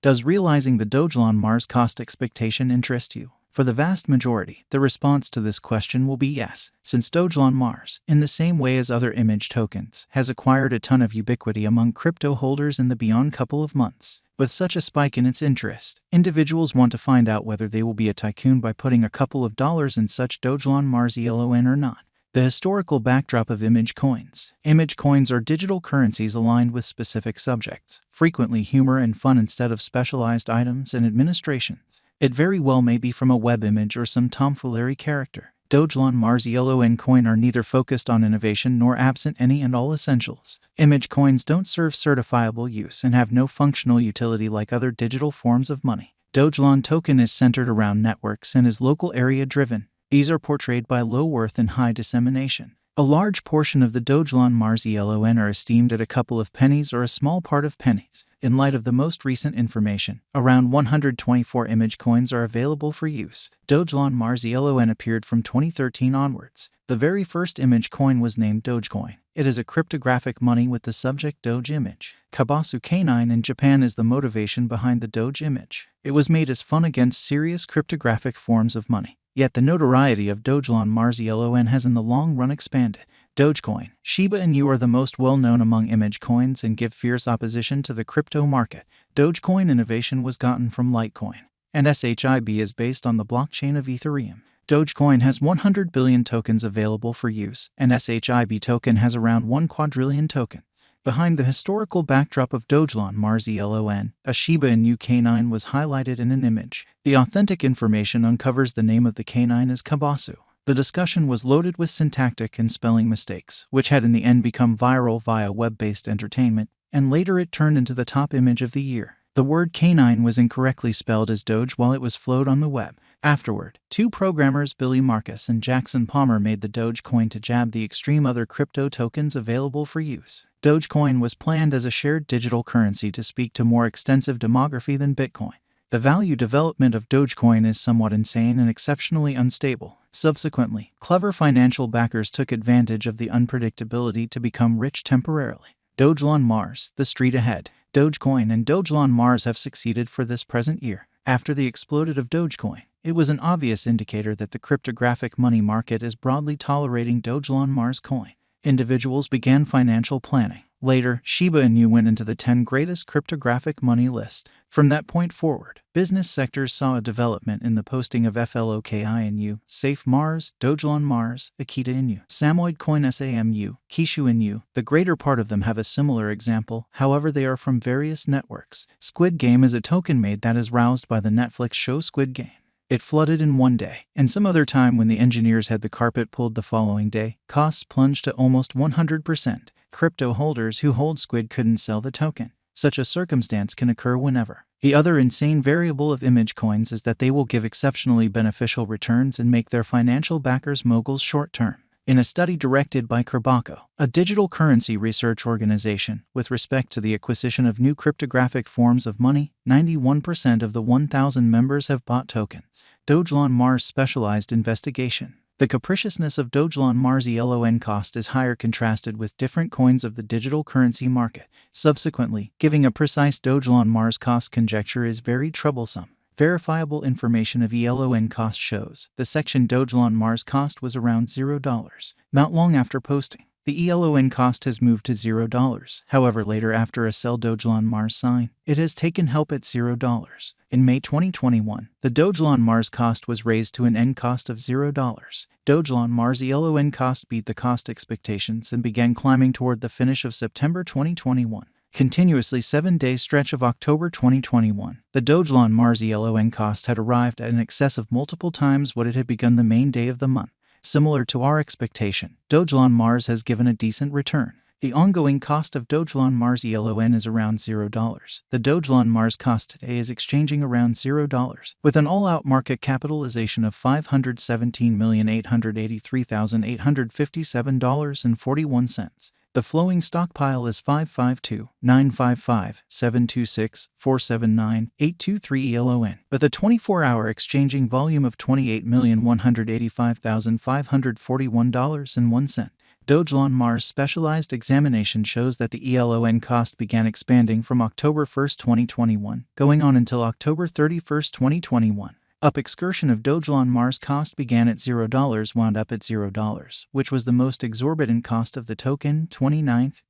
Does realizing the Dogelon Mars cost expectation interest you? For the vast majority, the response to this question will be yes, since Dogelon Mars, in the same way as other image tokens, has acquired a ton of ubiquity among crypto holders in the beyond couple of months. With such a spike in its interest, individuals want to find out whether they will be a tycoon by putting a couple of dollars in such Dogelon Mars elon or not. The historical backdrop of image coins. Image coins are digital currencies aligned with specific subjects, frequently humor and fun instead of specialized items and administrations. It very well may be from a web image or some tomfoolery character. Dogelon Mars elon coin are neither focused on innovation nor absent any and all essentials. Image coins don't serve certifiable use and have no functional utility like other digital forms of money. Dogelon token is centered around networks and is local area driven. These are portrayed by low worth and high dissemination. A large portion of the Dogelon Mars elon are esteemed at a couple of pennies or a small part of pennies. In light of the most recent information, around 124 image coins are available for use. Dogelon Mars elon appeared from 2013 onwards. The very first image coin was named Dogecoin. It is a cryptographic money with the subject Doge image. Kabasu K9 in Japan is the motivation behind the Doge image. It was made as fun against serious cryptographic forms of money. Yet the notoriety of Dogelon Mars elon has in the long run expanded. Dogecoin, Shiba Inu are the most well-known among image coins and give fierce opposition to the crypto market. Dogecoin innovation was gotten from Litecoin, and SHIB is based on the blockchain of Ethereum. Dogecoin has 100 billion tokens available for use, and SHIB token has around 1 quadrillion tokens. Behind the historical backdrop of Dogelon Mars elon, a Shiba Inu K9 was highlighted in an image. The authentic information uncovers the name of the K9 as Kabasu. The discussion was loaded with syntactic and spelling mistakes, which had in the end become viral via web-based entertainment, and later it turned into the top image of the year. The word K9 was incorrectly spelled as Doge while it was flowed on the web. Afterward, two programmers Billy Marcus and Jackson Palmer made the Dogecoin to jab the extreme other crypto tokens available for use. Dogecoin was planned as a shared digital currency to speak to more extensive demography than Bitcoin. The value development of Dogecoin is somewhat insane and exceptionally unstable. Subsequently, clever financial backers took advantage of the unpredictability to become rich temporarily. Dogelon Mars, the street ahead. Dogecoin and Dogelon Mars have succeeded for this present year. After the explosion of Dogecoin, it was an obvious indicator that the cryptographic money market is broadly tolerating Dogelon Mars coin. Individuals began financial planning. Later, Shiba Inu went into the 10 greatest cryptographic money list. From that point forward, business sectors saw a development in the posting of FLOKI Inu, Safe Mars, Dogelon Mars, Akita Inu, Samoid Coin SAMU, Kishu Inu. The greater part of them have a similar example, however they are from various networks. Squid Game is a token made that is roused by the Netflix show Squid Game. It flooded in one day, and some other time when the engineers had the carpet pulled the following day, costs plunged to almost 100%. Crypto holders who hold Squid couldn't sell the token. Such a circumstance can occur whenever. The other insane variable of image coins is that they will give exceptionally beneficial returns and make their financial backers moguls short-term. In a study directed by Kerbako, a digital currency research organization, with respect to the acquisition of new cryptographic forms of money, 91% of the 1,000 members have bought tokens. Dogelon Mars specialized investigation. The capriciousness of Dogelon Mars elon cost is higher contrasted with different coins of the digital currency market. Subsequently, giving a precise Dogelon Mars cost conjecture is very troublesome. Verifiable information of elon cost shows the section Dogelon Mars cost was around $0. Not long after posting, the elon cost has moved to $0. However, later after a sell Dogelon Mars sign, it has taken help at $0. In May 2021, the Dogelon Mars cost was raised to an end cost of $0. Dogelon Mars elon cost beat the cost expectations and began climbing toward the finish of September 2021. Continuously 7-day stretch of October 2021, the Dogelon Mars elon cost had arrived at an excess of multiple times what it had begun the main day of the month. Similar to our expectation, Dogelon Mars has given a decent return. The ongoing cost of Dogelon Mars elon is around $0. The Dogelon Mars cost today is exchanging around $0, with an all-out market capitalization of $517,883,857.41. The flowing stockpile is 552-955-726-479-823 elon, with a 24-hour exchanging volume of $28,185,541.01. Dogelon Mars specialized examination shows that the ELON cost began expanding from October 1, 2021, going on until October 31, 2021. Up excursion of Dogelon Mars cost began at $0, wound up at $0, which was the most exorbitant cost of the token. 29th,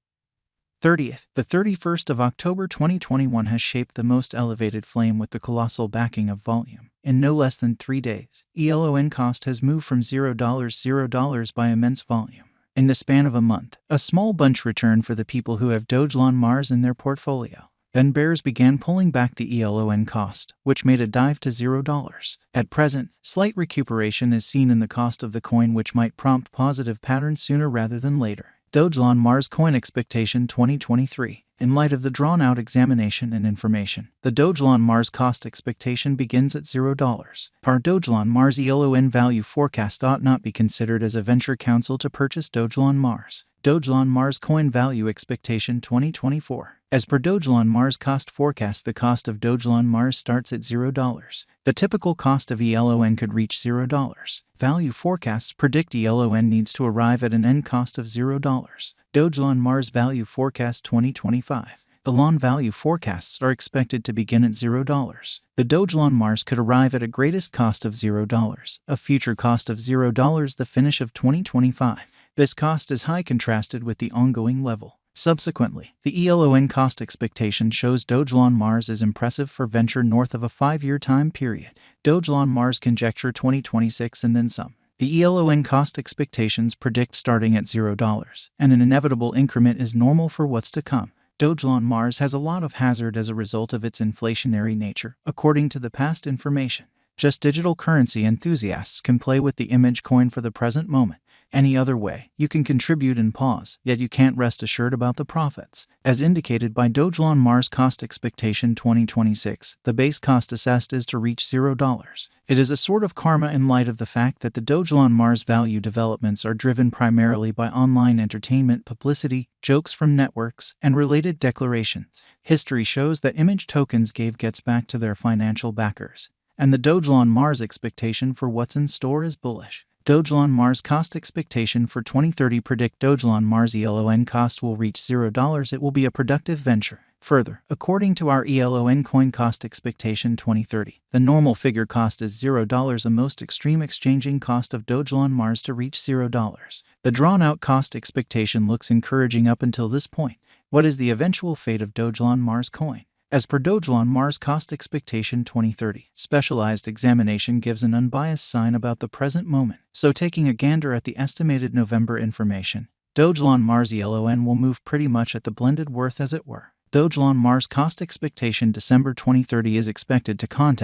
30th. The 31st of October 2021 has shaped the most elevated flame with the colossal backing of volume. In no less than 3 days, ELON cost has moved from $0 by immense volume. In the span of a month, a small bunch returned for the people who have Dogelon Mars in their portfolio. Then bears began pulling back the ELON cost, which made a dive to $0. At present, slight recuperation is seen in the cost of the coin, which might prompt positive patterns sooner rather than later. Dogelon Mars Coin Expectation 2023. In light of the drawn-out examination and information, the Dogelon Mars cost expectation begins at $0. Our Dogelon Mars ELON value forecast ought not be considered as a venture counsel to purchase Dogelon Mars. Dogelon Mars Coin Value Expectation 2024. As per Dogelon Mars cost forecast, the cost of Dogelon Mars starts at $0. The typical cost of ELON could reach $0. Value forecasts predict ELON needs to arrive at an end cost of $0. Dogelon Mars Value Forecast 2025. Elon value forecasts are expected to begin at $0. The Dogelon Mars could arrive at a greatest cost of $0, a future cost of $0 the finish of 2025. This cost is high contrasted with the ongoing level. Subsequently, the ELON cost expectation shows Dogelon Mars is impressive for venture north of a 5-year time period. Dogelon Mars conjecture 2026 and then some. The ELON cost expectations predict starting at $0, and an inevitable increment is normal for what's to come. Dogelon Mars has a lot of hazard as a result of its inflationary nature, according to the past information. Just digital currency enthusiasts can play with the image coin for the present moment. Any other way, you can contribute and pause, yet you can't rest assured about the profits. As indicated by Dogelon Mars Cost Expectation 2026, the base cost assessed is to reach $0. It is a sort of karma in light of the fact that the Dogelon Mars value developments are driven primarily by online entertainment publicity, jokes from networks, and related declarations. History shows that image tokens gets back to their financial backers, and the Dogelon Mars expectation for what's in store is bullish. Dogelon Mars cost expectation for 2030 predict Dogelon Mars ELON cost will reach $0. It will be a productive venture. Further, according to our ELON coin cost expectation 2030, the normal figure cost is $0, a most extreme exchanging cost of Dogelon Mars to reach $0. The drawn-out cost expectation looks encouraging up until this point. What is the eventual fate of Dogelon Mars coin? As per Dogelon Mars Cost Expectation 2030, specialized examination gives an unbiased sign about the present moment. So taking a gander at the estimated November information, Dogelon Mars ELON will move pretty much at the blended worth as it were. Dogelon Mars Cost Expectation December 2030 is expected to contact